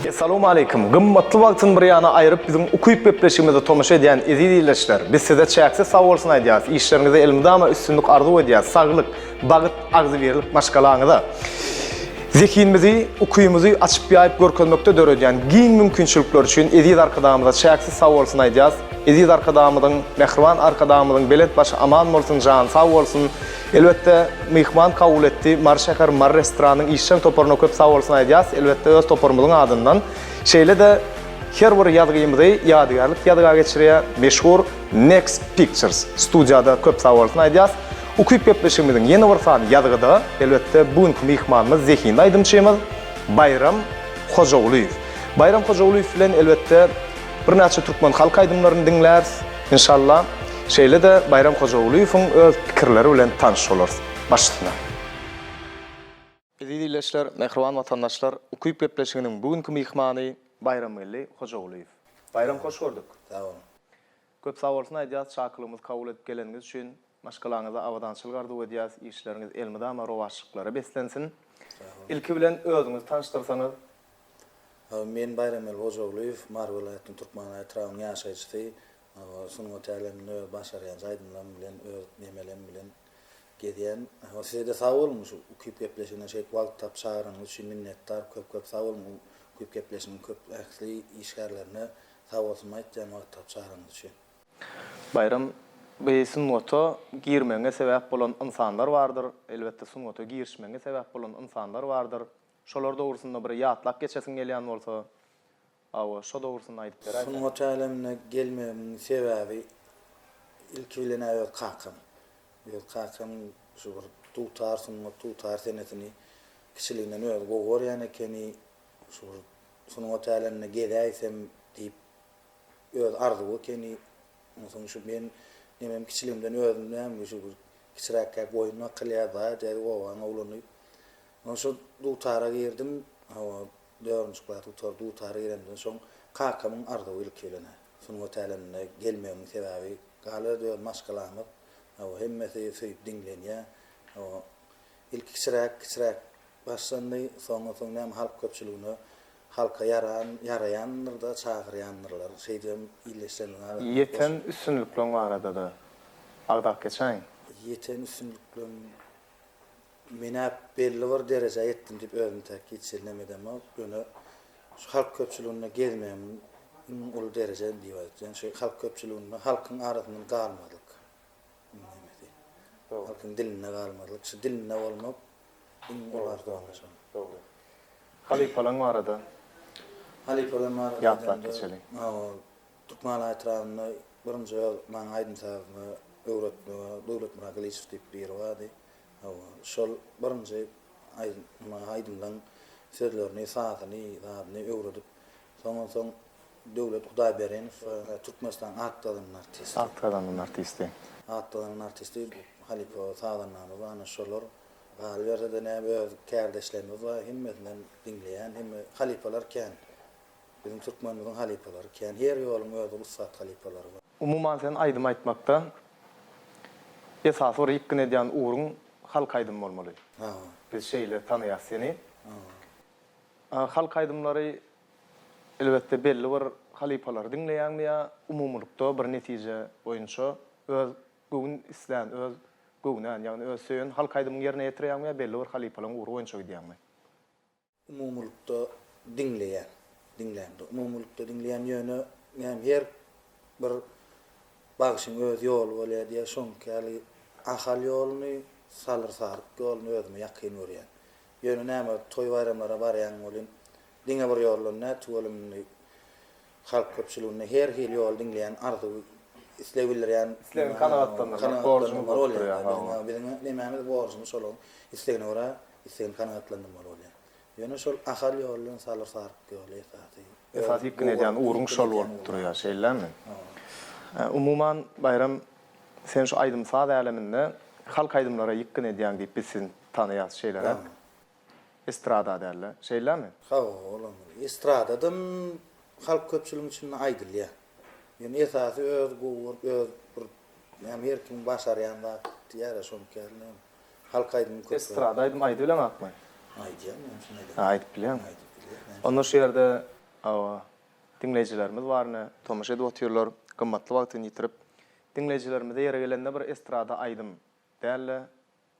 Assalamu alaykum. Gymmatly wagtyň bir ýana aýryp biziň ukuyup gepleşigimize tomaşa edýän izleýärler. Biz size çäksiz sag bolsun aýdýas. İşleriňizde ilmdama üstünlük arzu edýäs. Saglyk, bagyt, agzy berilip maşgalaňyza. Zekinimizi, ukuyumuzy açyp ýaýyp görkezmekde döredýän giň mümkinçilikler üçin eziz arkadamyza çäksiz sag bolsun aýdýas. Eziz arkadamyzyň, mehriban arkadamyzyň belet baş aman bolsun, jan sag bolsun. Elbette mihman kabul etdi. Marşakar Mar restoranynyň işçiň toparyna köp sag bolsun aýdýas. Elbette öz toparymyzyň adyndan. Şeýle de her bir ýadgymyzy ýadygar geçirýär meşhur Next Pictures studiýada köp sag bolsun aýdýas. Ukuyup gepleşigimiziň ýene bir sany ýadgyda elbette bugünkü mihmanymyz Zekin aýdymçymyz Bayram Hojagulyýew. Bayram Hojagulyýew bilen elbette bir näçe türkmen halk aýdymlaryny dinlär inşallah. Şeýle de Bayram Hojagulyýewiň öz pikirleri bilen tanış bolarys. Başlyna. Eziz dinleýijiler, mehriban watandaşlar, ukuyup gepleşiginiň bugünkü mihmany Bayram Hojagulyýew. Bayram hoş gördük. Tamam. Köp sag bolsun aýdýas, çakylymyz kabul edip geleniňiz üçin. Maşgalaňyza awadançylyk arzu edýäs, işleriniz elmydama rowaşlyklara beslensin. Ilki bilen özüňiz tanıştyrsaňyz. Men Bayram Hojagulyýew, Mar welaýatynyň Türkmen aýtragyň ýaşaýjysy. Sunuň tälimini başarýan aýdymlar bilen öz nemelerim bilen gedýän. Size de sag bolun şu ukuyup gepleşigine şeýle wagt tap çağıryňyz üçin minnetdar. Köp sag bolun ukuyup gepleşiginiň köp ähli işgärlerine sag bolsun aýtýan wagt tap çağıryňyz üçin. Bayram bu sunnato girmenge sebäp bolan insanlar bardyr. Elbette sunnato girişmenge sebäp bolan insanlar bardyr. Şolar dogrusyna bir ýatlak geçesiň gelýän bolsa, awa şo dogrusyna aýdyp berýär. Sunuň tälimine gelmegiň sebäbi ilki bilen öýt kakam. Öýt kakam şu bir tutar senetini kişiliginden öýt gogorýan ekeni şu sunuň tälimine gedäýsem diýip öýt arzuw ekeni soň şu men nemem kişiligimden öýdümden şu bir kiçiräk boýuna kylýada däl owan oglany. Şu tutara girdim, awa dördüncü klas tutara girenden soň kakamyň arzuw ilki bilen. Sunuň tälimine gelmegiň sebäbi galy döwür maşgalaňyz. Awa hemmesi söýüp dinlenýär. Awa ilki kiçiräk başlandy, soň näme halk köpçüligini halka yarayanlar da çağıryanlar şeydem illeşenler. Yeten üstünlükler barada da agdak geçen. Yeten üstünlükler mene belli bir derece etdim dip özüm täkit çelnemedem ama bunu halk köpçüligine gelmem ol derece diýär. Yani şu halk köpçüligine halkyň arasyndan galmadyk. Halkyň diline galmadyk. Şu diline bolmap olarda anlaşan. Doğru. Halifalan barada. Halifalan barada. Ýatlak geçeli. Türkmen aýtragyny birinji maň aýdymsaňyz döwlet murakalysy diýip bir wady. Şol birinji aýdymdan sözlerini, saatini öwredip soň döwlet Hudaý beren Türkmenistan atlanan artisti. Atlanan artisti Halifa Saadanyň ana şolar galberde näme öz kärdeşlerimiz we himmetinden dinleýän hem halifalar kän. Bizim Türkmenimiň halifalary kän. Her ýolum öz ussat halifalary bar. Umuman sen aýdym aýtmakda esas or ýykyn edýän uruň halk aýdym bolmaly. Biz şeýle tanýas seni. Halk aýdymlary elbette belli bir halifalar dinleýän ýa umumlukda bir netije boýunça öz göwün islen, öz göwünen, ýagny öz söýen halk aýdymyň ýerine ýetirýän ýa belli bir halifalaryň urugy boýunça gidýänmi? Umumlukda dinleýän. Umumlukda dinleýän ýöne her bir bagşyň öz ýoly bolýar diýe şoňky ahal ýolyny sark ýolyny özüme ýakyn görýän. Ýöne näme toý bayramlara barýan bolyn diňe bir ýoluna tuwalymny halk köpçüligine her hil ýol dinleýän arzuw islebilýän kanagatlanýar, borjumyz bolýar. Bizim näme borjumyz şol islegine görä islegin kanagatlanmaly bolýar. Ýöne şol ahal ýolyny sark ýoly esas ýykyn edýän uruň şol bolup durýar, şeýlemi? Umuman Bayram sen şu aýdym saat äleminde halk aýdymlara ýykyn edýän diýip biz sizi tanýas şeýler. Estrada derler. Şeýlemi? Olam. Estradadan halk köpçüliginiň üçin aýdylýar. Yani esasy öz gowur, öz yani her kim başarýan da diýär şoňky halk aýdym köp. Estrada aýdym aýdy bilen atmy? Aýdýan, aýdyp bilýän. Onda şu ýerde Awa. Dinleyicilerimiz barına tomaşa edip oturlar. Kımmatlı vaktini yitirip dinleyicilerimize yere gelende bir estrada aydım. Değerli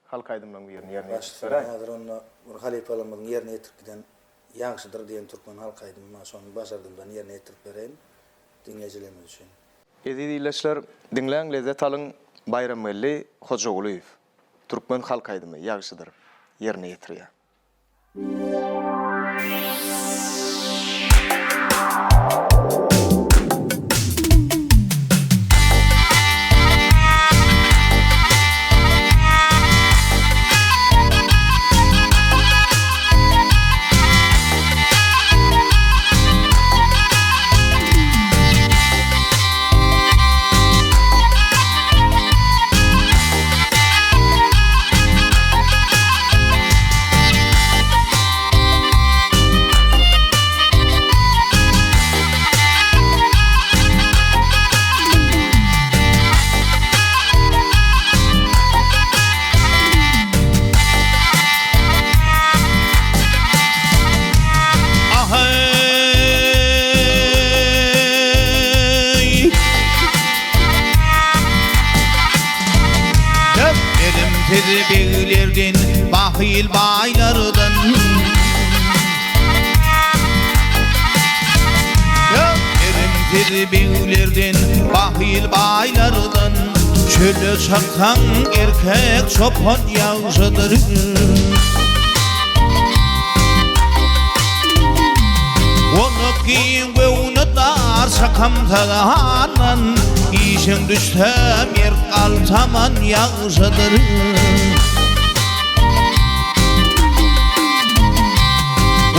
halk aydımdan birini yerine Başta hazır onu bir halifalarımızın yerine getirip giden yaxşıdır diyen Türkmen halk aydımı son başardığımdan yerine getirip vereyim dinleyicilerimiz için. Ezidileşler dinleyen lezzet alın Bayramelli Hocaoğlu'yuf. Türkmen halk aydımı yaxşıdır yerine getiriyor. Beylerden, bahil baylardan beylerden, bahil baylardan çöle çakan erkek çopan yağcıdır. Onu giyin ve onu dar sakamtadan İşin düşsem yer kaltaman yağcıdır.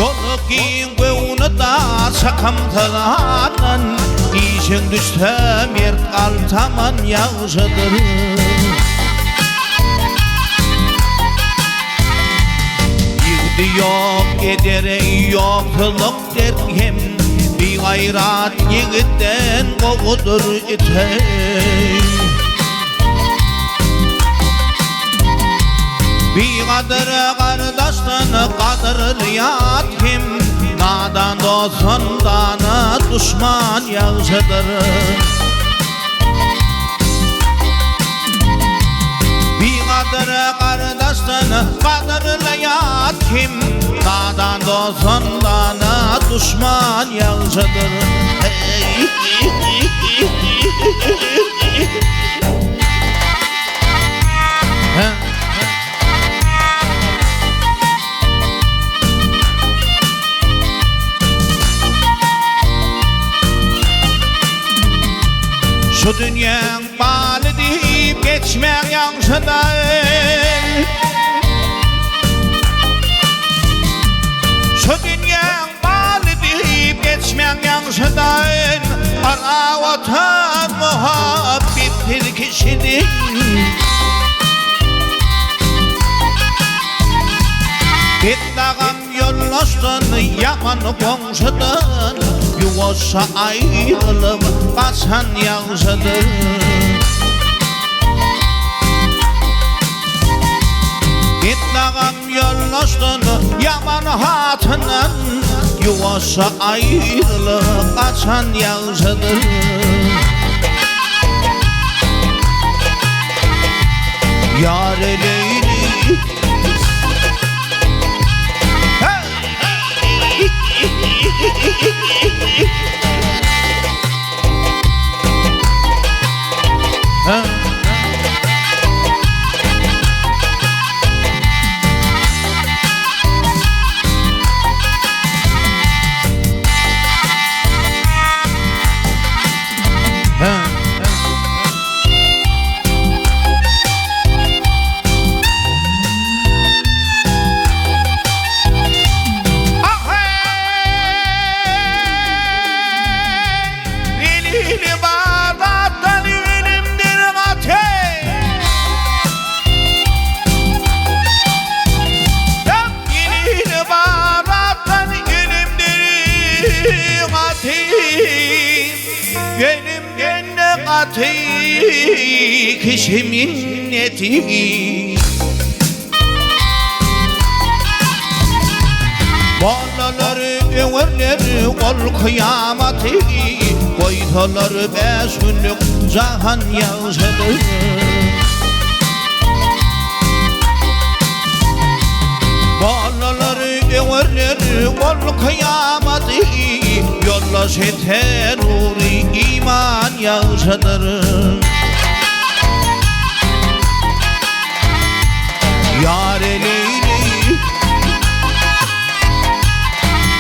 Onu giyin ve onu dar sakamtadan İşin düşsem yer kaltaman yağcıdır. Yigdi yok edere yokluk derkem bir gayrat yigitten koğudur ite. Bir kadır kardeşten kadırlıyat kim nadan dostundan düşman yağcıdır. Bir kadır kardeşten kadırlıyat kim nadan dostundan düşman yağcıdır. Şu dünyanın balı deyip geçmek yanşıdır. Şu dünyanın balı deyip geçmek yanşıdır. Ara vatan muhabbettir kişinin. Gittiğim yollaştın yaman komşudan. Yuvasa ayrılıp kaçan yağcıdır. Gittiğim yollaştın yaman hatından. Yuvasa ayrılıp kaçan yağcıdır. Yar Leyli kişi minneti. Balaları öwerleri kol kıyamati koytalar 5 günlük jahan yağışıdı balaları öwerleri kol kıyamati yolla şeter uri iman yağışıdır yar eleyli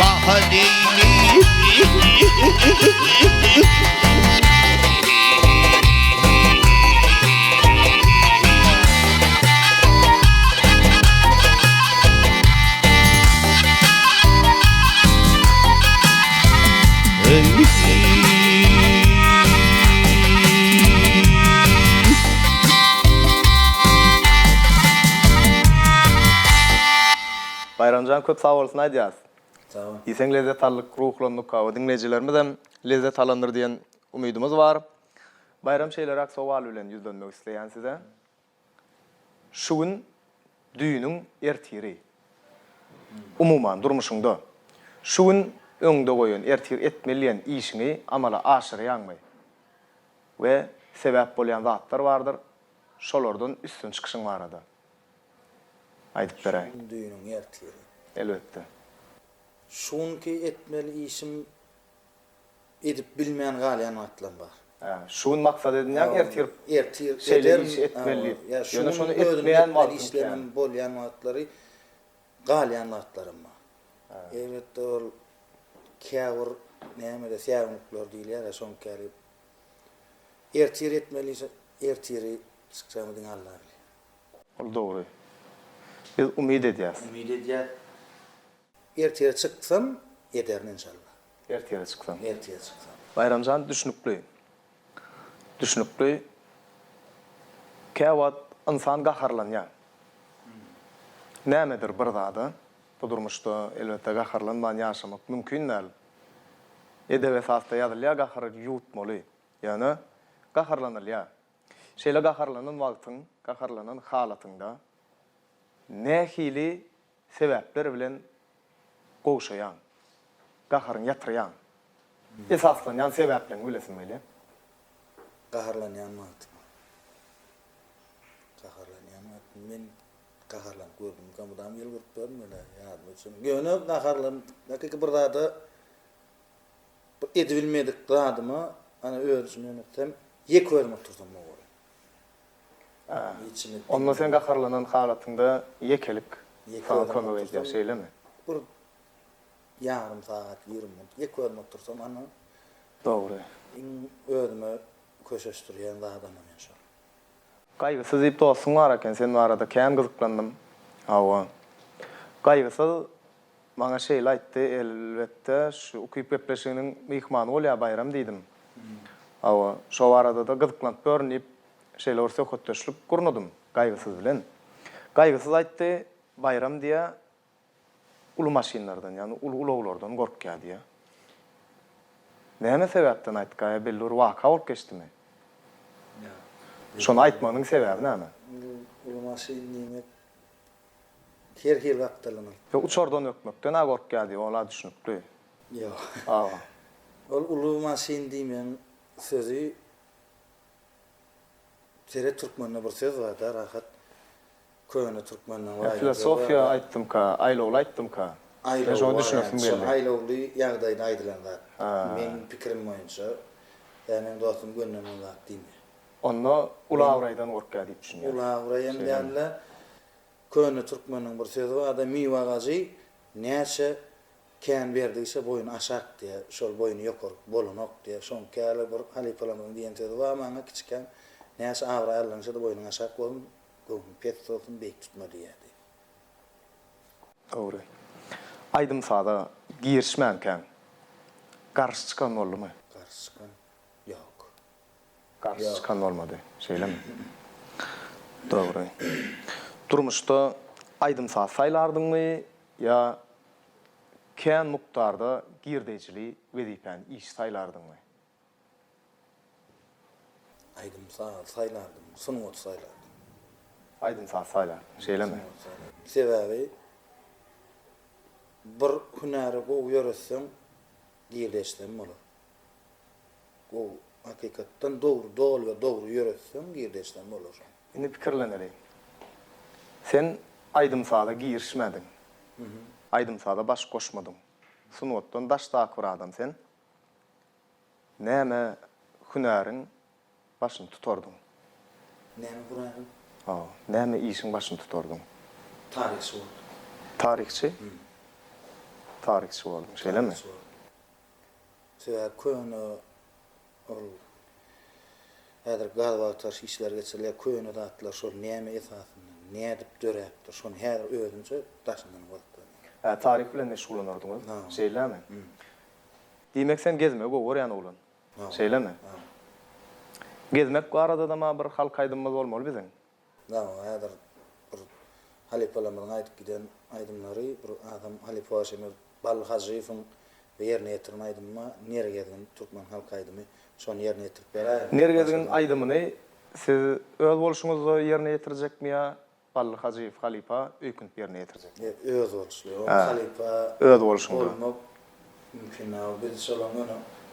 bahadeyli Bayramcan köp sağ olsun aýdýas. Tamam. Ýeseň lezzet allyk ruhlandyk gawa dinleýijilerimiz hem lezzet alandyr diýen umydymyz bar. Bayram şeýlerak sowal bilen ýüzlenmek isleýän size. Şu gün düýünüň ertiri. Umuman durmuşyňda şu gün öňde goýan ertir etmelýän işiňi amala aşyrýanmy? We sebäp bolýan zatlar bardyr. Şolardan üstün çykyşyň barada. Aýdyp beräň. Düýünüň ýertiri. Elbetde. Şunki etmeli işim edip bilmeyen galyan atlan var. Şuun maksat edinýän ertir Ertir şeyleri iş etmeli. Ya Ýöne şonu şunu etmeýän wagt işlerim bolýan wagtlary galyan wagtlarym var. Evet ol käwür näme de säwünükler diýilýär, şoň kelip ertir etmeli ertiri çyksamydyň Allah bilir. Ol dogry. Biz umyd edýäs. Umid edýär. Ertire çıksam ederin inşallah. Ertire çyksam. Ertire çıksam. Bayramjan düşnükli. Düşnükli. Käwat insan gaharlanýar. Nämedir bir zady? Bu durmuşda elbetde gaharlanman ýaşamak mümkin näl. Edeb esasda ýazylýar gahary ýutmaly. Ýani gaharlanylýar. Şeýle gaharlanan wagtyň, gaharlanan halatyňda nähili sebäpler bilen goşayan, gaharın yatıryan. Esaslanyan sebäplerini bilesin meýle. Gaharlanýan wagt. Gaharlanýan wagt men gaharlan gördüm. Gamydam ýyl görüp görmeli. Ýadyma üçin. Göne gaharlan, näki bir zada edibilmedik zadyma ana özüme öňütem ýek görmek tursam bolýar. Onda sen gaharlanan halatyňda ýekelik sana kömek edýär şeýlemi? Bir yarım saat, 20 minut ýek görmek tursam ana Dogry. özüme köşeşdirýän zadymam inşallah. Gaýgysyz diýip dostum bar eken, sen arada kän gyzyklandym. Hawa. Gaýgysyz maňa şeýle aýtdy, elbetde şu ukyp gepleşiginiň mihmany bolýar bayram diýdim. Hawa, şo arada da gyzyklanıp görnip şeýle orsa kötdeşlik gurnudum gaýgysyz bilen. Gaýgysyz aýtdy, bayram diýe ulu maşinlardan, ýani uluglardan gorkýar diýe. Näme sebäpden aýtgaýa belli bir waka bolup geçdimi? Şonu aýtmanyň sebäbi näme? Ulu maşin nimet her wagtlaryny. Ýa uçardan ökmekden gorkýar diýe, ola düşünipli. Ýok. Aa. Ol ulu maşin diýmen sözü Tere Türkmenle bir söz var da rahat köýüne Türkmenle var. Filosofiya aýtdym ka, aýlawly aýtdym ka. Ben şonu düşünüyorsun belli. Aýlawly ýagdaýda aýdylan zat. Men pikirim boýunça, ýani dostum gönlüme zat diýme. Onda ulawraýdan gorkýar diýip düşünýär. Ulawraýan diýerler. Köýüne Türkmeniň bir sözi var da miwa gazy näçe kän berdiyse boyun aşak diye, şol boyunu ýokar bolanok diye, şoň käle bir halipalamyň diýen sözi var, maňa kiçiken näçe awra allansa da boyun aşak bolun, göwün pet tutun beýik tutma diýerdi. Dogry. Aýdym sada girişmänken garşy çykan boldumy? Garşy çykan ýok. Garşy çykan bolmady, şeýlemi? Dogry. Durmuşda aýdym sada saýlardyňmy ýa kän mukdarda girdejili wezipen iş saýlardyňmy? Aýdym saýlardım, sunuwat saýlardım. Aýdym sada saýlar, şeýlemi? Sebäbi bir hünäri gowy ýöretseň girdeşden bolar. O hakikatdan doğru ve doğru ýöretseň girdeşden bolar. Indi pikirlenelim. Sen aydymsada girişmedin. Aydymsada baş koşmadın. Sunwatdan daş taak bir adam sen. Näme hünäriň başyny tutardın? Näme hünäriň? Näme işiň başyny tutardın? Tarihçi boldy. Tarihçi? Tarihçi boldun, şeýlemi? Sebäp köni ol häzir galwagtar işler geçirler, köni zatlar şol näme esasyndan, nädip döräpdir, şonu her özünçe daşyndan boldy. Tarih bilen meşgulanardınız, şeýlemi? Diýmek sen gezmek gowy ýany bolan. Şeýlemi? Gezmek bu arada da bir halk aydymyz bolmaly biziň. Häzir bir halifalarymyň aýdyp giden aydymlary, bir adam halifa Haşimov Bal Hajyýewiň ýerine ýetirýän aydymma nereye gezgen Türkmen halk aydymy şonu ýerine ýetirip berýär. Nereye gezgen aydymyny siz öz boluşuňyzda ýerine ýetirjekmi ýa Bal Hajyýew halifa öýkünp ýerine ýetirjek? Öz boluşly. O halifa öz boluşunda. Olmak mümkin ol. Biz şolanyň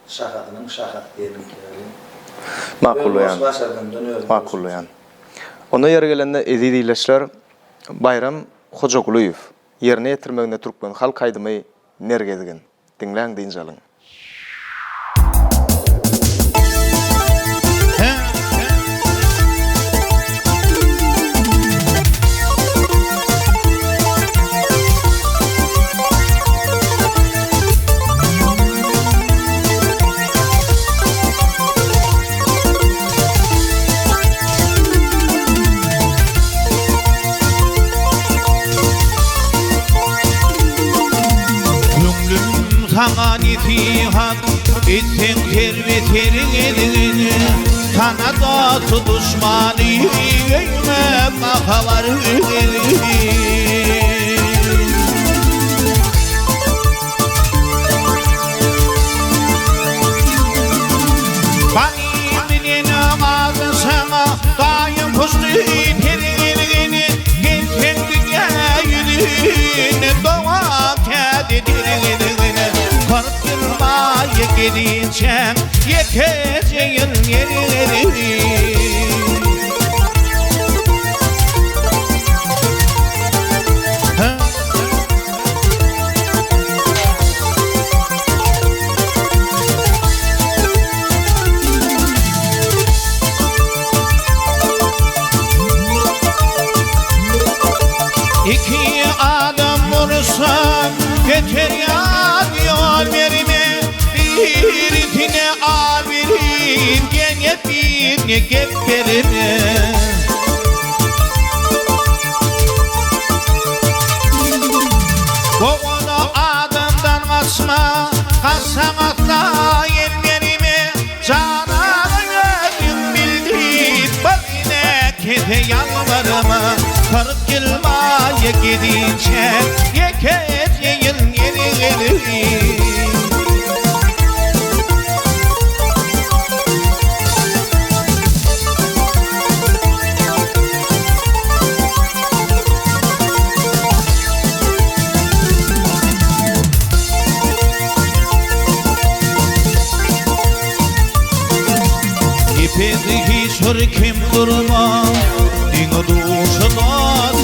şahatynyň şahat diýelim. Makul ýan. Makul ýan. Ona ýere gelende ezidileşler Bayram Hojagulyýew ýerine ýetirmegine Türkmen halk aydymy nereye gezgen? Dinläň diýinjalyň. Sana nitihat etsen terbeterin edin sana da tutuşmanı öyme makavar bani bilen ağzı sana daim husnu terin gençen dünya yüzüne doğa kedirin gidinçem yeteceğin yerleri İki adam vursan yeter ya diyor verime birisine abirin gene birine geberine Boğunu adamdan kaçma kaçsan atla yerlerime cananın ödüm bildi bak yine kete yalvarıma 40 yılmaya gidince yekeceğin yerleri kim durma dino duşuna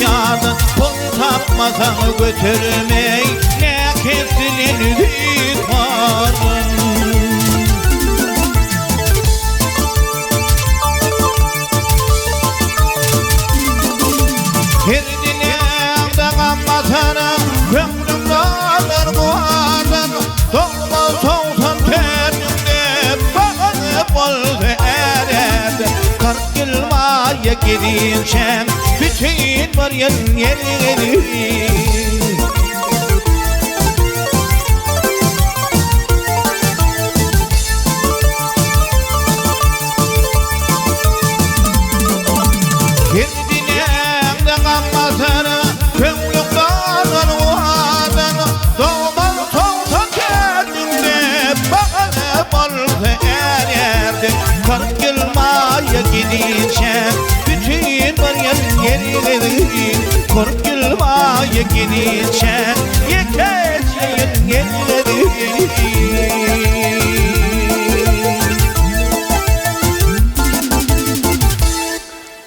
yardan pul tapmadan götürmey ne kestilen dikmarın Herdine dağam atarım gönlüm dağlar boğazın doğma soğutan terimde bağını bol erer 40 yılmaya gidinçem bütün var yerleri gideceğim bütün var yerleri korkuyorum olma yekiniçe Yekeceğin yerleri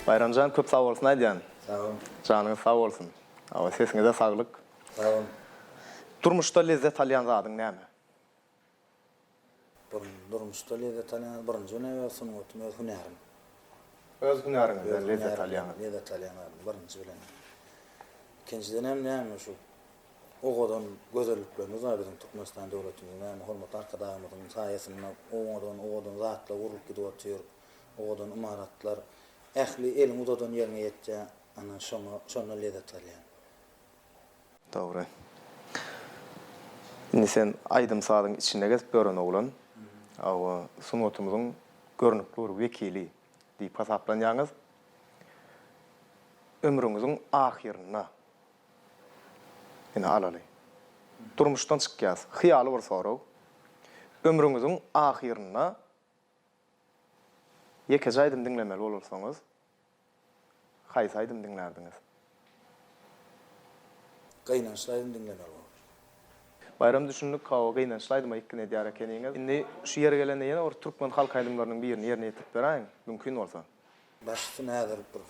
Bayramcan köp sağ olsun aýdýan. Sağ olun. Canıňyz sağ bolsun. Awa sesiňize saglyk. Sağ olun. Durmuşda lezzet alýan zadyň näme? Durmuşda lezzet alýan birinji näme sunutum öz hünerim. Öz günäriňizde lezzet alýan. Lezzet alýan birinji bilen. İkinciden hem näme şu oğodan gözelliklerimiz var bizim Türkmenistan devletimiz näme hormat arkadaşlarymyzyň saýasynda oğodan zatla urup gidip otyr. Oğodan imaratlar ähli elin udadan ýerine ýetjä ana şonu lezzet alýan. Dogry. Indi sen aýdym sadyň içinde gezip gören oglan. Awa sunatymyzyň görnükli bir wekili diýip hasaplanýaňyz. Ömrüňiziň ahyrına ine alaly. Durmuşdan çykýas, hyýaly bir soraw. Ömrüňiziň ahyrına ýeke aýdym dinlemeli bolursaňyz, haýsy aýdym dinlerdiňiz? Gaýnaşlaryň dinlemeli bolar. Bayram düşündük kawa gaýnaşlaýdyma ikkine diýär ekeniňiz. Indi şu ýere gelende ýene or türkmen halk aýdymlarynyň birini ýerine ýetip beräň, mümkin bolsa. Başçy nädir bir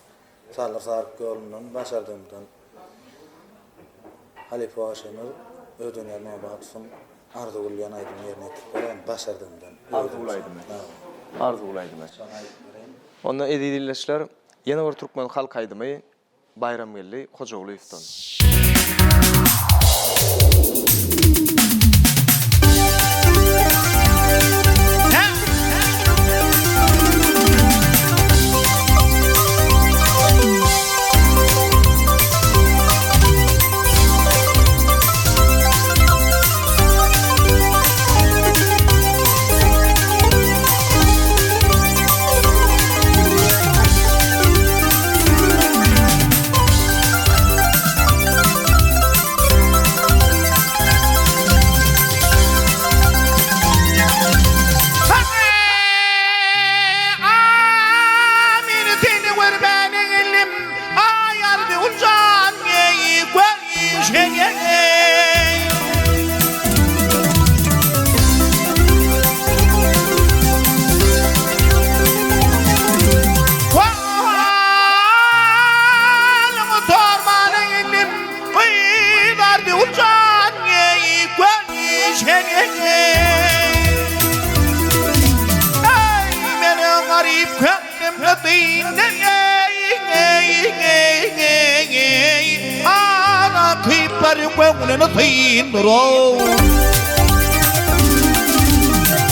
salar sarıp gölünden başardymdan Halep Aşemir ödünýärme batsyn arzuwlayan aýdym ýerine ýetip beräň başardymdan. Arzuwlaýdym. Arzuwlaýdym. Onda edilişler ýene bir türkmen halk aýdymy Bayram geldi, Hojagulyewdan.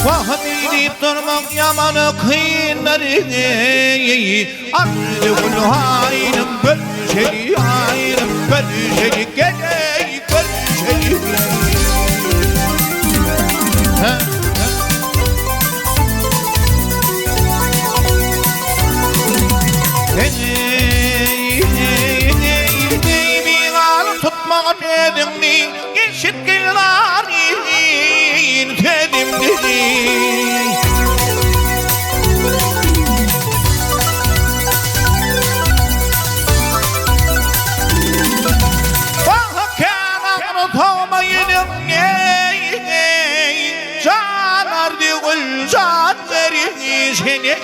Vahdi durmak yamanı kıyınları Ardı kulu hayrım bölüşeli hayrım Bölüşeli geley bölüşeli Bir alıp tutmak edimni Eşitkiler tedimli Vahkanağını tavmayınım Canar değil can verir seni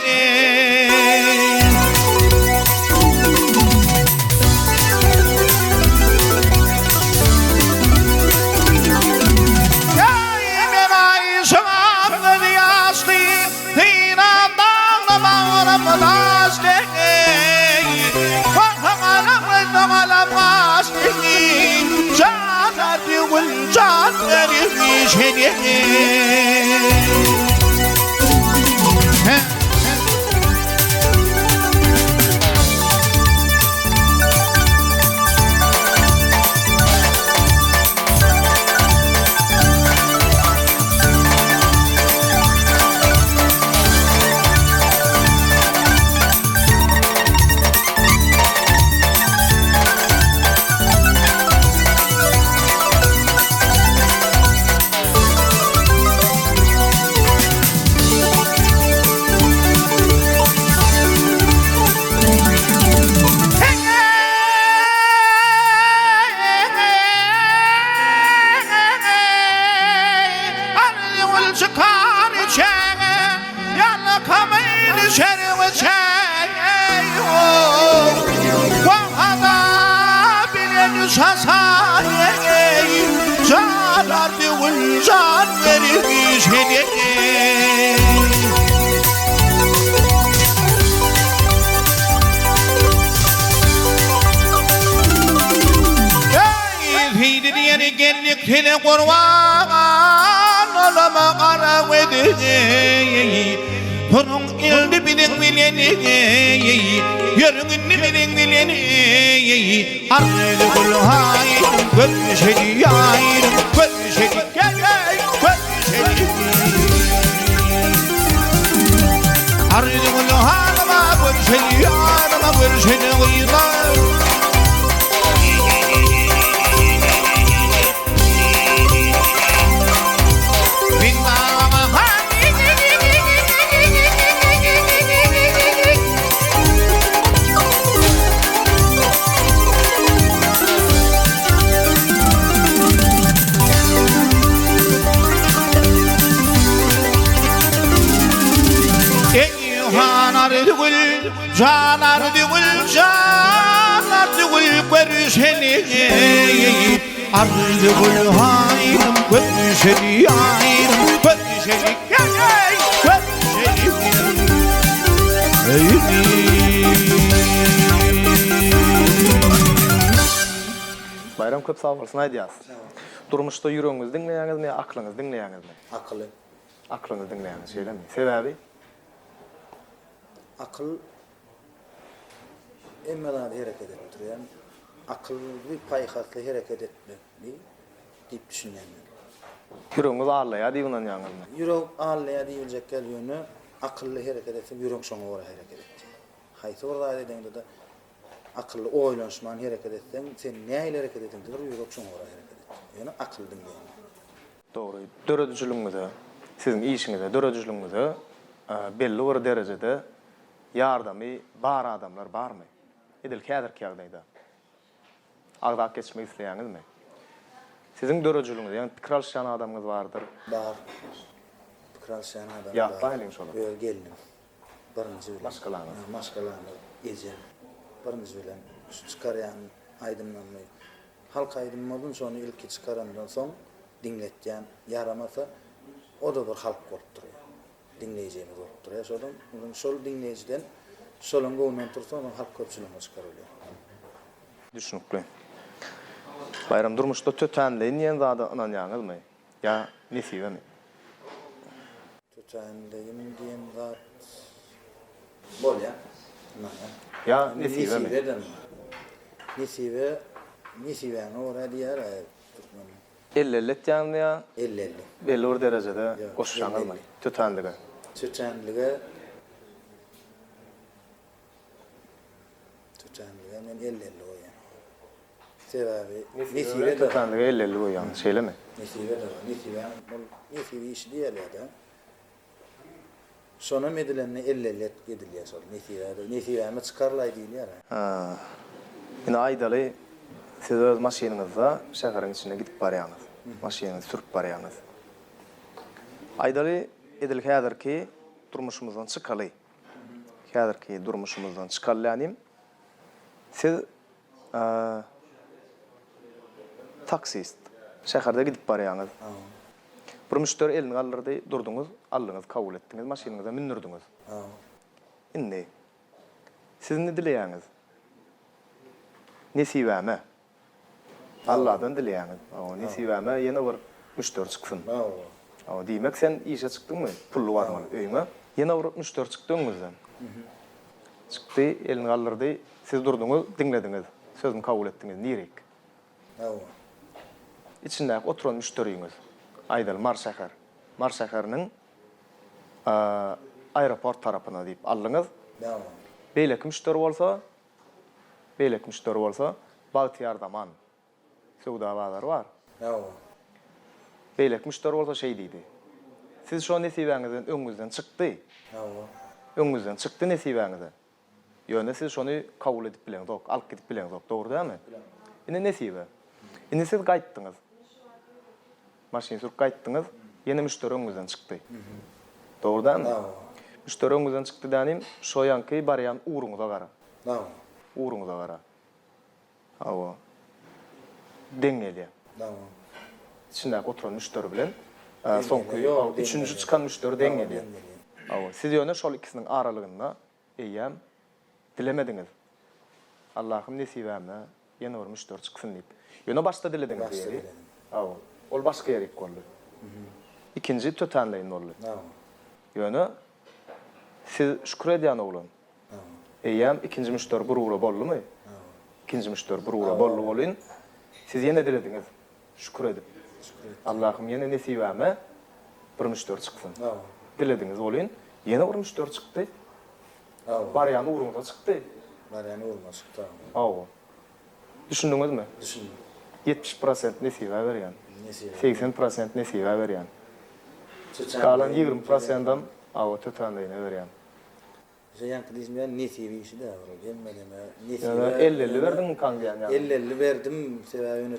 çıkar içine yalakamayın şerif içine Vahada bilen sasayı Canar diğil can verir seni Heydi diyeni gellik tine kurban Olama kara vedini Torun ildi bilin bileni Yörüngünni bilin bileni Ardı kul hayır Görüşedi yayır Görüşedi gel gel Görüşedi Ardı kul hanıma Görüşedi yanıma Görüşedi gıylar Canar diğil görüşeni Ardı kul hayrım görüşeni yayrım Görüşeni gel gel Bayram köp sağ bolsun aýdýas. Durmuşda ýüregiňiz dinleýäňizmi, aklyňyz dinleýäňizmi? Akıllı. Aklyňyz dinleýäňiz şeýlemi? Sebäbi? Akıl emmeler hareket ettiren, akıl bir paykatlı hareket etmeli deyip düşünýänler. Ýüregiňiz ağlaýar diýip inanýaňyzmy? Yürek ağlaya diýiljek gelýäni akıllı hareket etse yürek şoňa göre hareket etdi. Haýsy bir zat edende de akıllı oýlanşman hareket etsen, sen näýle hareket etdiňdi, yürek şoňa göre hareket etdi. Ýani akıl diňleýän. Dogry. Döredüjlüğiňize, siziň işiňize, döredüjlüğiňize belli bir derejede yardamy bar adamlar barmy? Edil häzirki ýagdaýda. Agdaýyp geçmek isleýäňizmi? Siziň döredüjlüğiňiz, ýani pikir alşan adamyňyz bardyr. Bar. Kralşan adam. Ya, baýlyň şolar. Öýe geldim. Birinji bilen. Başgalarny. Başgalarny ejen. Birinji bilen çykarýan aýdymlanmy. Halk aýdymladan soň ilki çykarandan soň dinletýän yaramasa o da bir halk bolup durýar. Dinleýijimiz bolup durýar. Şodan şol dinleýijiden şolun gowundan tursa halk köpçüligine çykarylýar. Düşünükli. Bayram durmuşda tötenleýin ýen zada inanýaňyzmy? Ya nesibemi? Tötenleýin diýen zat bolýar. Ya nesibemi? Nesibe ora diýer Türkmen. Elletýänmi ya? 50-50. Belli bir derejede Yok, goşuşaňyzmy? 50. Tötenlige. Tötenlige men 50-50 oýan. Sebäbi nesibe de Tötenlige 50 goýan şeýlemi? nesibe işi diýerler de. Şonu medilenni 50-50 edilýär şol nesibemi çykarlay diýilýär. Ha. Ine aýdaly siz öz maşynyňyzda şäheriň içine gidip barýaňyz. Maşynyňyzy sürüp barýaňyz. Aýdaly edil häzirki durmuşymyzdan çykaly. Häzirki durmuşymyzdan çykalýanym. Siz taksist şäherde gidip barýaňyz. Bir müşteri elini alırdy, durduňyz, aldyňyz, kabul etdiňiz, maşynyňyza mindirdiňiz. Indi siz ne dileýäňiz? Nesibäme? Allah'dan dileýäňiz. Nesibäme ýene bir müşteri çyksyn. Diýmek sen işe çykdyňmy? Pully barmy öýüňe? Ýene bir müşteri çykdy öňüňizden. Çykdy, elini alyrdy, siz durduňyz, dinlediňiz, sözüni kabul etdiňiz, nirek? İçinde oturan müşteriňiz. Aýdal Marşäher. Marşäheriniň aeroport tarapyna diýip aldyňyz. Beýleki müşteri bolsa, Bagtyar Daman. Sowda bazary bar. Beýleki müşteri bolsa şeý diýdi. Siz şu nesibeňizden öňüňizden çykdy. Öňüňizden çykdy nesibeňizden. Ýöne siz şonu kabul edip bileňiz, alyp gidip bileňiz, dogry däme? Ine nesibe. Ine siz gaýtdyňyz. Maşyny sürüp gaýtdyňyz. yeni müşteröňizden çykdy. Doğrudan mı? Müşteröňizden çykdy dänim, şo ýanky barýan uruňyza gara. Uruňyza gara. Hawa. Deňeli. İçinde oturan müşteri bilen soňky üçüncü çıkan müşteri deňeli. Hawa. Siz ýöne şol ikisiniň aralygynda eýem dilemediňiz. Allah'ım nesibäme ýene bir müşteri çyksyn diýip. Ýöne başda dilediňiz diýeri. Hawa. Ol başga ýere boldy. İkinci tötenleyin boldy. Ýöne siz şükür edýän oglan. Eýem ikinci müşteri burugla boldymy? İkinci müşteri burugla boldy bolyn. Siz ýene dilediňiz. Şükür edip. Allah'ım ýene nesibäme bir müşteri çyksyn. Dilediňiz bolyn. Ýene bir müşteri çykdy. Barýan uruňyza çykdy. Barýan uruňyza çykdy. Düşündiňizmi? Düşündim. 70% nesibä berýän. 80% nesibä berýän. Kalan 20%'dan tötenleýine berýän. Ýanky diýmän nesibi işi de bar. Gelmedime nesibi. 50 berdiň kan diýen ýa. 50 berdim sebäbini.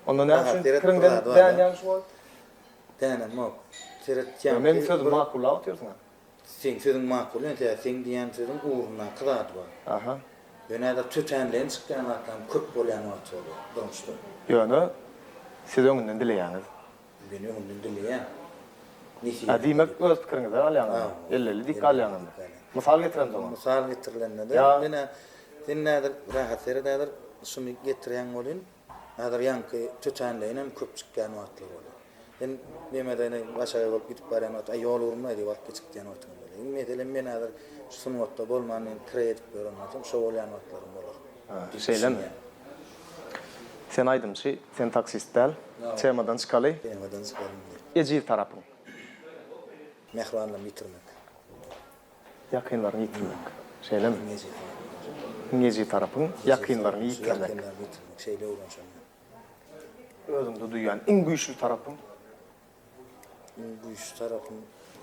Onda näçe kiriňden däňän şu bol? Dänem mok. Men sözüm makul aýtýarsyň. Sen sözüň makul, sen diýen sözüň uğruna kıraat bar. Aha. Ýöne-de tötenleýin çykýan wagtdan köp bolýan wagt boldy. Durmuşdy. Ýöne siz öňünden dileýäňiz. Beni öňünden dileýän. Nesibi. Diýmek öz pikiriňizde alýaňyz. 50 dik alýaňyz. Misal getirem zaman. Misal getirilende mene sen näder rahat seredir şunu getirýän bolyn. Näder ýanky tötenleýin hem köp çykýan wagtlar boldy. Ben memedene başaga bolup gidip barýan wagt aýol urmaýdy wagt geçikýän wagtlar boldy. Meselen men näder şunu wagtda bolmanyň kredit beren wagtym şo bolýan wagtlarym bolar. Şeylemi? Sen aýdymçy, sen taksistdäl, çemadan çykaly. Çemadan çykalym. Ejir tarapyň. Mehranlaryny bitirmek. Yakınlarını yitirmek. Şeyle mi? Neci tarapın yakınlarını yitirmek. Şeyle uğraşan. Özümde duyan en güçlü tarapın? En güçlü tarapın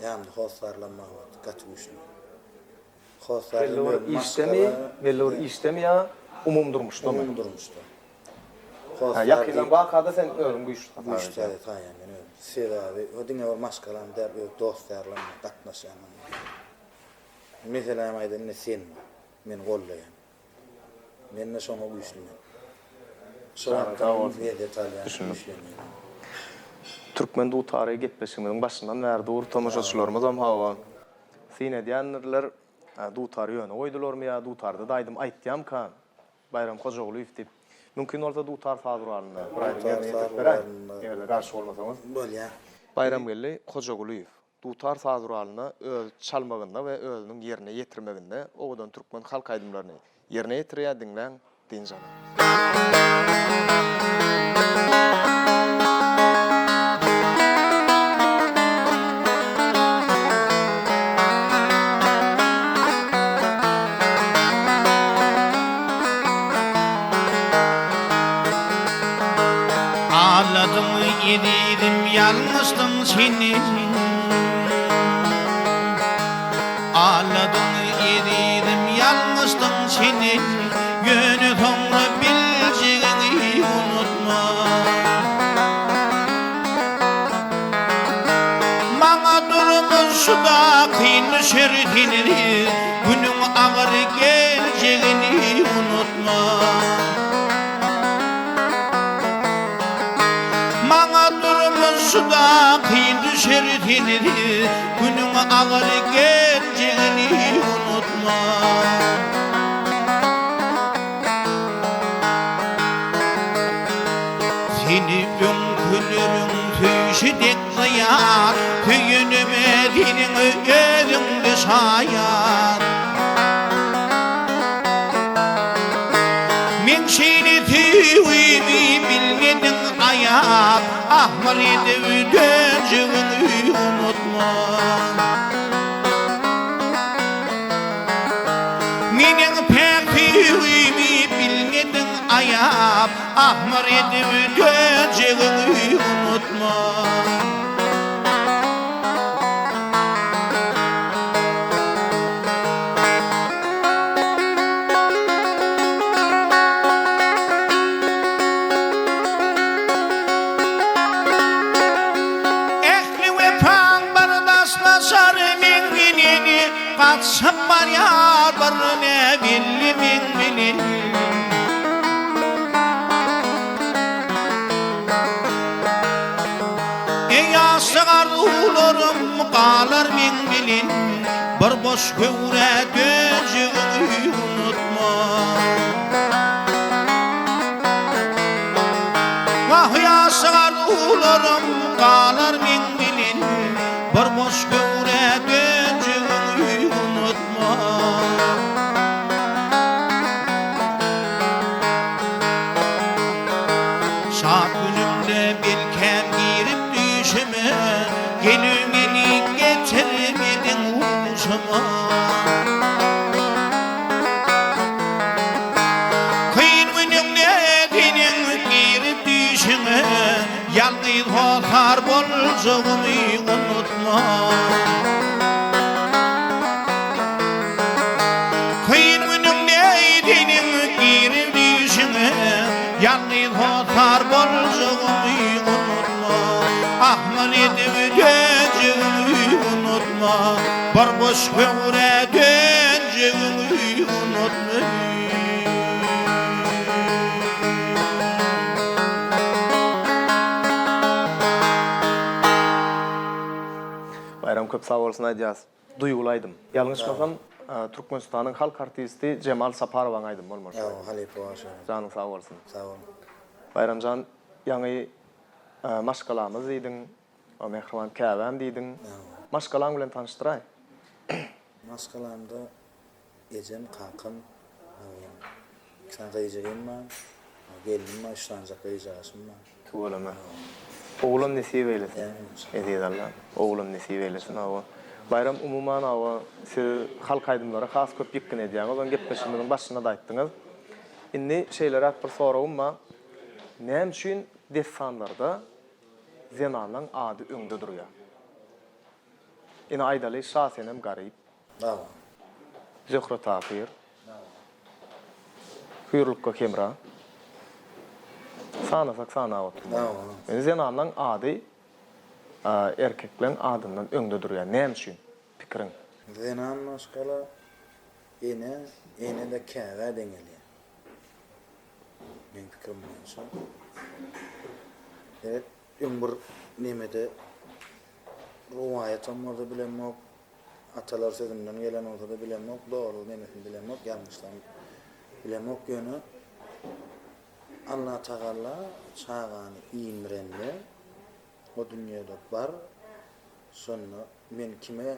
yanımda hoslarlanma var. Katı güçlü. Belli olur işlemi ya umum durmuştu. Umum durmuştu. Yakınlan vakada sen özüm güçlü tarapın. Güçlü tarapın. Sebebi o dine var maskalan der dostlarla katnaşan. Mesela aydan sen men gollayan. Men ne şonu güçlüyüm. Şoňa detallar güçlüyüm. Türkmen du tarihi gitmeşiňiň başyndan bäri dur tomaşaçylarymyz ham hawa. Sine diýenler du tarihi ýöne goýdularmy ýa du tarda daýdym aýtdym kan. Bayram Hojagulyw diýip. Mümkin orada du tar fazralynda. Ýa-da garşy bolmasaňyz. Bolýa. Bayram geldi Hojagulyw. Dutar sazuralyna öz çalmagynda we özüniň ýerine ýetirmeginde owadan türkmen halk aýdymlaryny ýerine ýetirýändiňden dinjana. Ağladım yedim yalnızdım seni. Ağladım yedim yalnızdım seni. Yönü sonra bileceğini unutma. Bana durmuş da kıyın şeridini. Günün ağır geleceğini unutma. Suda kıyın düşeritini günün ağır geleceğini unutma. Seni önkülürüm tüyşidek zayar tüyünüme dinin özünde şayar. Men seni tüyümü bilmedim ayar ahmar edip döneceğini unutma. Menin pek tüyümü bilmedim ayar ahmar edip döneceğini unutma. aşar mengilini kaçsam var ya bir ne billi mengilini ey asgar ularım qalar mengilin bir boş göre gözüğü unutma vah asgar ularım qalar mengilin bir boş göre gözüğü unutma şat günümde bilkem girip düşüme gelümeni getirmedin uzama kıyın günümde dinin girip düşüme yalnız hotar bolcağımı unutma kıyın günümde dinin girip düşüme yalnız hotar bolcağımı unutma ahman edip döncüğümü unutma barboş göre döncüğümü unutma Bayram köp sağ bolsun aýdýas. Duýgulaydım. Ýalňyş bolsam, Türkmenistanyň halk artisti Cemal Saparowaň aýdym bolmaly. Ya halipe başa. Janyň sağ bolsun. Sağ ol. Bayramjan ýaňy maşgalamyz diýdiň, o mehriban käbäm diýdiň. Maşgalan bilen tanıştyray. Maskalamda ecem kankam sen gayjagynma gelinma şanjak gayjaşymma Tuğulama. Oğlum nesip eylesin. Ediz Allah. Oğlum nesip eylesin. Bayram umuman siz halk aydımlara has köp ýekkin edýäňiz. Oň gepleşimiziň başyna da aýtdyňyz. Indi şeýlere bir sorawma. Näme üçin dessanlarda zenanyň ady öňde durýar? Ine aýdaly şahsenem garyp. Dawa. Zöhre Tapir. Hürlükka Kemra. Sanasak sana otur. Dawa. Zenanyň ady erkeklerin adından öňde durýar. Näme üçin? Pikirin. Zenan maskala ene de käwä deňeli. Men pikirim bolsa. Evet, ömür nemede ruwayat olmadı bilenmek, atalar sözünden gelen olsa da bilenmek, doğru nemesini bilenmek, yanlışlar bilenmek yönü Allah Teala çağany imrenle o dünyada var. Sonra men kime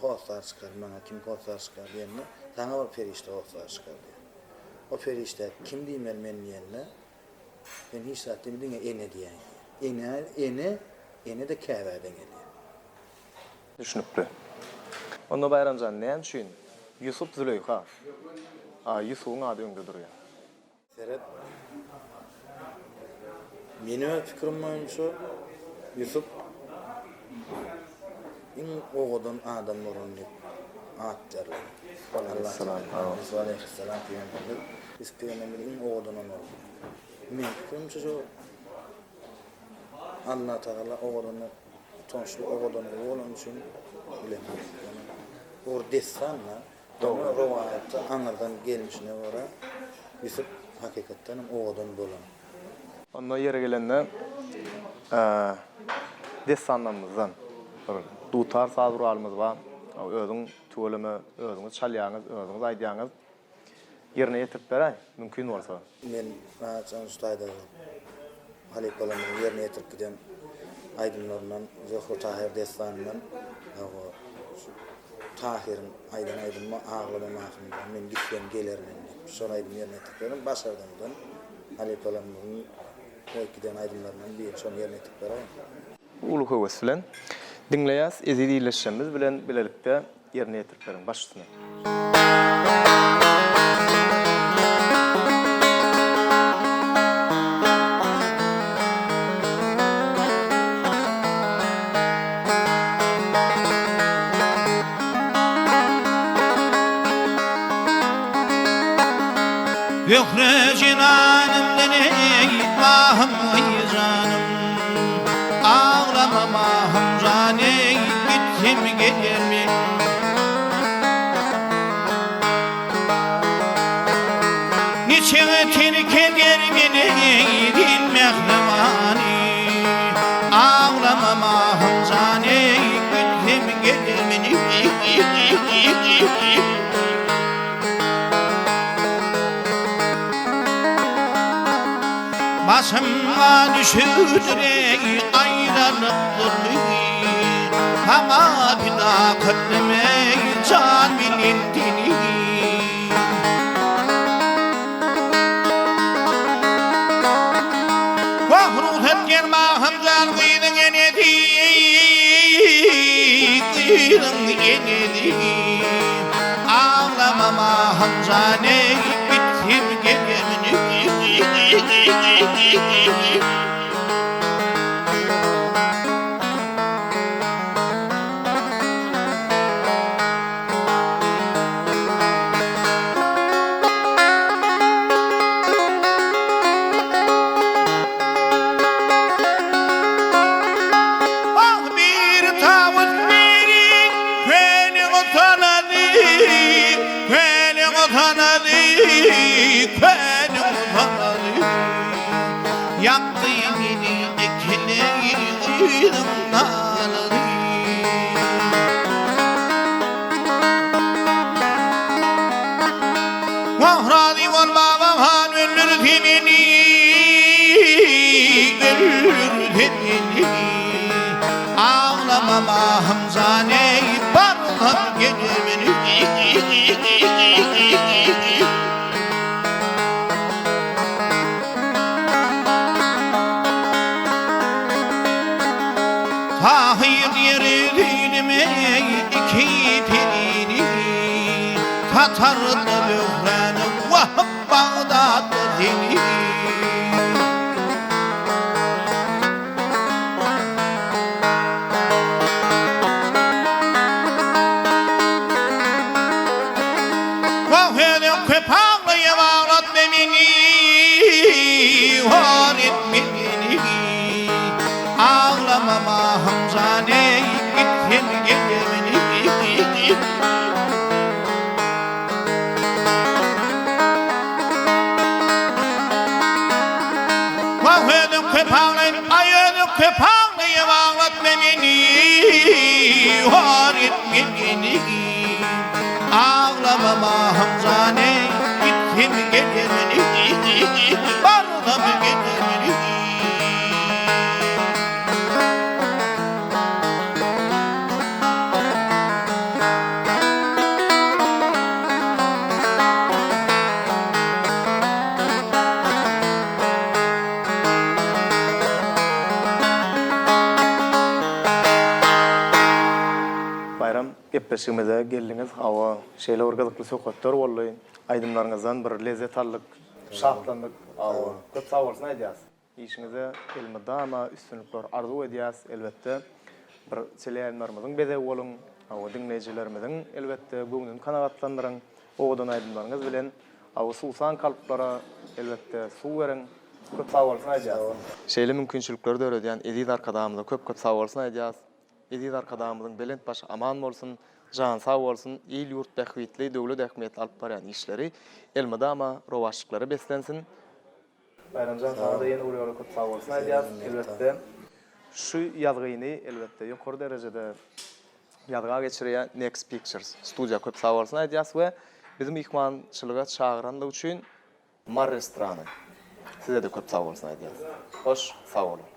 kostar çıkar, bana kim kostar çıkar diyenle, sana bir ferişte kostar çıkar diye. O ferişte kim diýmel men diyenle, ben hiç zaten dinle ene diyen. Ene de käwä deňeli. Düşünüpli. Onda Bayramjan näme üçin Yusuf Züleyha? Yusuf'un ady öňde durýar. Seret meni fikrim boýunça Yusuf oğudan adam bolandy. Atlar. Allah aleyhisselam diýenler. Biz peygamberin oğudan olur. Men fikrimçe şu Allah Teala oğlunu tonşlu oğlunu olan için bilemem. Or desanla doğru rivayette anlardan gelmişine göre Yusuf hakikaten oğlun bolan. Onda ýere gelende desanlarymyzdan dutar saduralymyz bar. Özüň tuğulamy, özüňiz çalýaňyz, özüňiz aýdýaňyz ýerine ýetirip beräý, mümkin bolsa. Men açan ustayda halikalarını yerine getirip giden aydınlarından, Zöhre Tahir destanından, Tahir'in aydınma ağlama mahkumdan, men gitken gelerim. Sonra aydın yerine getirip başardımdan, halikalarının o giden aydınlarından bir son yerine getirip beräýin. Ulu höwes bilen dinleýäs, ezilileşşemiz bilen bilelikde yerine getirip beräň başysyna. Zöhre cinanımdan ey mahım ey canım Ağlama mahım can ey gitti gittim gelir mi? Niçin terk eder beni dil mehrimani? Ağlamama hamzane gittim gelir mi? Başıma düşürdü ayrılıktır. Bana bir daha kıtleme can bilindini. Vahrut etken mahım can kıydın enedi. Kıydın enedi. Ağlamama hamzane bittim gelemini. Yaktı yemini ekleri ağladı. Vahradi var babam öldürdü beni. Öldürdü beni. Ağlamama hamzane barlam gelir beni. Tahir yeri dinime iki telini Tatarlı bühranı vahab Bağdatlı dini Vahvedim köpağlıya bağlat memini Var etmemini Ağlamama hamzane gittim gelemini. Vahvedim köpağlayım, ayıdım köpağlayım ağlat memini. Var etmemini. Ağlamama hamzane gittim gelemini. Barlam gelemini. Gepleşigimize geldiňiz. Hawa şeýle orgalykly söhbetler boldy. Aýdymlaryňyzdan bir lezzet aldyk, şahlandyk. Hawa köp sag bolsun aýdýas. İşiňize elmede ama üstünlikler arzu edýäs elbetde. Bir çeleýänlerimiziň bede bolun, hawa dinleýijilerimiziň elbetde göňüni kanagatlandyryň. Oňdan aýdymlaryňyz bilen hawa suwsan kalplara elbetde suw beriň. Köp sag bolsun aýdýas. Şeýle mümkinçilikler de öredýän edit arkadamyzda köp sag bolsun aýdýas. Edit arkadamyzyň belent baş aman bolsun, jan sag bolsun, il ýurt bähwitli, döwlet ähmiýet alyp barýan işleri elmede ama rowaşlyklary beslensin. Bayramjan sana da ýene uýarly köp sag bolsun aýdýas. Elbetde şu ýazgyny elbetde ýokary derejede ýazga geçirýän Next Pictures studiýa köp sag bolsun aýdýas we bizim ihmançylyga çağıranlyk üçin Mar restorany. Size de köp sag bolsun aýdýas. Hoş, sag bolun.